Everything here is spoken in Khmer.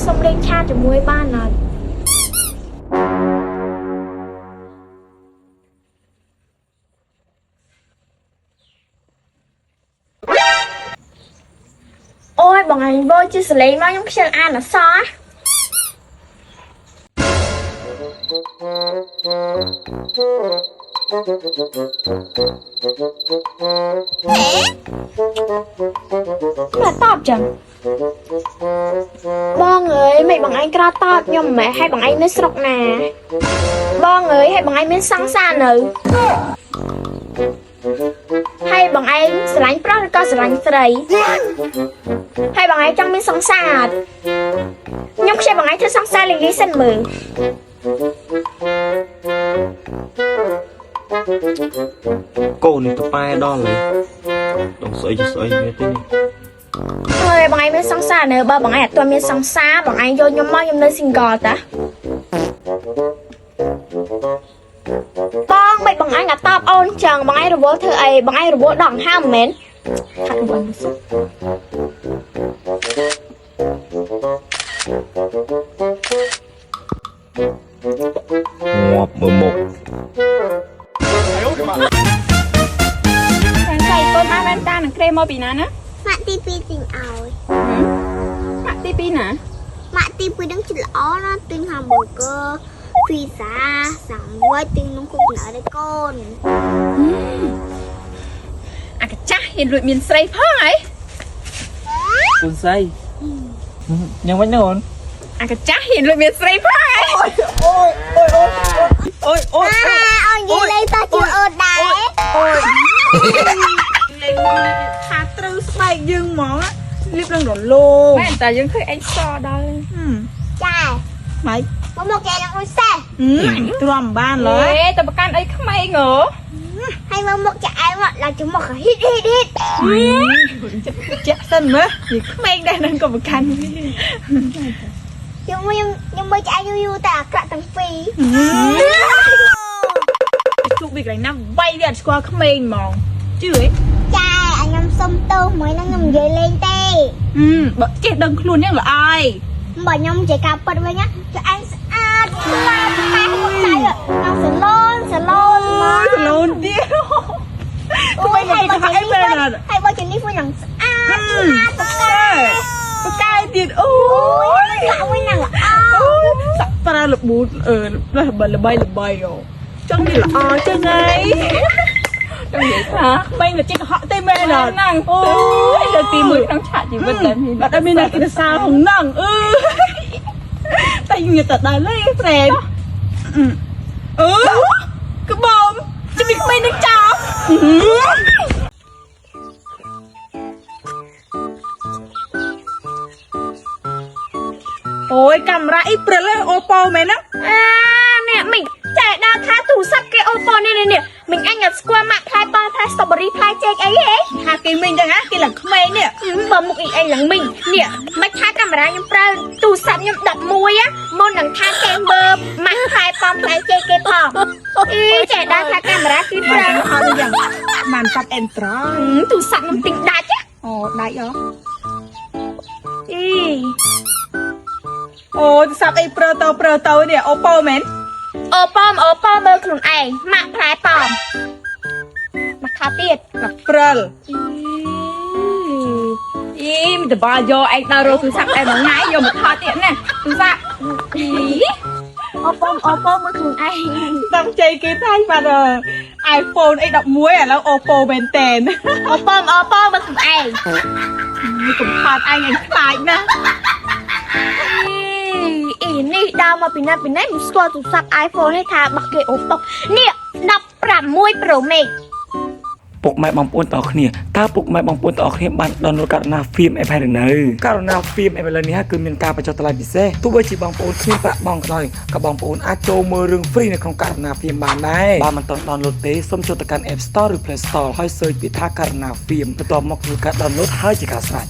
សុំលេងឆាតជាមួយបានអត់អូយបងឯងវល់ជាសលេងមកខ្ញុំខ្ជិលអានអក្សរមកតបចឹងបងអើយមិនបងឯងក្រតបខ្ញុំមិនមែនឲ្យបងឯងនៅស្រុកណាបងអើយឲ្យបងឯងមានសង្សារនៅហើយបងឯងស្រឡាញ់ប្រុសឬក៏ស្រឡាញ់ស្រីហើយបងឯងចង់មានសង្សារអត់ខ្ញុំខ្ជិលបងឯងធ្វើសង្សារលីលីសិនមើលកូននេះទៅប៉ែដល់ហើយដល់ស្អីទៅស្អីនេះទេនេះហើយបងឯងមានសង្សារនៅបើបងឯងអត់ទាន់មានសង្សារបងឯងយកខ្ញុំមកខ្ញុំនៅ single តាបងមិនបងឯងអត់តបអូនចឹងបងឯងរវល់ធ្វើអីបងឯងរវល់ដកហើមមែនខាត់បងសុខងាប់មើលមុខខាងចៃកូនមកវ៉ែនតានឹងក្រេមកពីណាណាម៉ាក់ទី2ទិញឲ្យម៉ាក់ទី2ណាម៉ាក់ទី2នឹងចិត្តល្អណាទិញ hamburger pizza សាំវ៉ៃទិញនំគុកណើឲ្យកូនអាកាចាស់ហ៊ានលួចមានស្រីផងហីកូនស្រីយ៉ាងម៉េចណាអូនអាកាចាស់ហ៊ានលួចមានស្រីផងហីអូយអូននិយាយលេងតោះជាអូនដែរអូយលេងថាត្រូវស្បែកយើងហ្មងលៀបនឹងរលោងមែនតែយើងឃើញអីសដល់ចាម៉េចមកគេនឹងអ៊ុយសេះទ្រាំបានឡើយតែប្រកាន់អីក្មេងហ៎ហើយមកចាក់ឯងមកឡើងជុំមកហ៊ីតចាក់សិនមើលនិយាយក្មេងដែរនឹងក៏ប្រកាន់ខ្ញុំមើលចាក់យូរតែអាក្រក់ទាំងពីរជួបវាកន្លែងណាវាយវាអត់ស្គាល់ក្មេងហ្មងជឿហ៎ចាខ្ញុំសុំទោសមួយនឹងខ្ញុំនិយាយលេងទេបើចេះដឹងខ្លួនយ៉ាងល្អហើយបើខ្ញុំនិយាយការពិតវិញណាគឺឯងស្អាតស្លាប់តែមកដៃខ្ញុំសាឡូនមកសាឡូនទៀតអូយហើយបើជានេះវិញនឹងស្អាតបកាយទៀតអូយកាក់វិញនឹងល្អសាក់ប្រើរបួសល្បីអូចង់វាល្អចឹងហើយចង់និយាយថាក្មេងតែចេះកុហកទេមែនហ្នឹងអូយលើទី1ក្នុងឆាកជីវិតតែមានអត់មានអ្នកគិតសាលហ្នឹងតែខ្ញុំទៅដល់លេងត្រែងក្បោមជំនិះក្មេងនឹងចោលអូយកាមេរ៉ាអ៊ីព្រិលអូប៉ូមែនណាអ្នកមិនចែកដល់ថាទូរស័ព្ទគេអូប៉ូនេះមិញអញអត់ស្គាល់ម៉ាក់ផ្លែប៉ោផ្លែស្ទ្រូប៊េរីផ្លែចេកអីហេថាគេមិញចឹងណាគេឡើងក្មេងនេះបើមុខអីឡើងមិញនេះមិនថាកាមេរ៉ាខ្ញុំប្រើទូរស័ព្ទខ្ញុំ11មុននឹងថាគេមើលម៉ាក់ផ្លែប៉ោផ្លែចេកគេផងចែកដល់ថាកាមេរ៉ាគេប្រើអត់យ៉ាងបានកាត់អេនត្រ៉ទូរស័ព្ទខ្ញុំទិញដាច់អូដាច់អូទូរស័ព្ទអីប្រើទៅនេះអូប៉ូមែនអូប៉ោមើលខ្លួនឯងម៉ាក់ផ្លែប៉ោមកថាទៀតមកព្រិលមានតបាយកឯងដល់រកទូរស័ព្ទឯងមួយថ្ងៃយកមកថតទៀតណាទូរស័ព្ទអូប៉ោមើលខ្លួនឯងតាមជ័យគេថាបាត់ iPhone អី11ឥឡូវអូប៉ូមែនតែនអូប៉ោមើលខ្លួនឯងកំផាត់ឯងខ្លាចណានេះដើរមកពីណាមិនស្គាល់ទូរស័ព្ទ iPhone នេះថារបស់គេអូតុកនេះ16 Pro Max ពុកម៉ែបងប្អូនទាំងអស់គ្នាតើពុកម៉ែបងប្អូនទាំងអស់គ្នាបានដោនឡូតករណា Film App ហើយនៅករណា Film App នេះគឺមានការបញ្ចុះតម្លៃពិសេសទោះបីជាបងប្អូនគ្មានប្រាក់បង់ក៏ដោយក៏បងប្អូនអាចចូលមើលរឿង free នៅក្នុងករណា Film បានដែរបើមិនទាន់ដោនឡូតទេសូមចូលទៅកាន់ App Store ឬ Play Store ហើយ search ពីថាករណា Film បន្ទាប់មកធ្វើការដោនឡូតហើយជាការស្រេច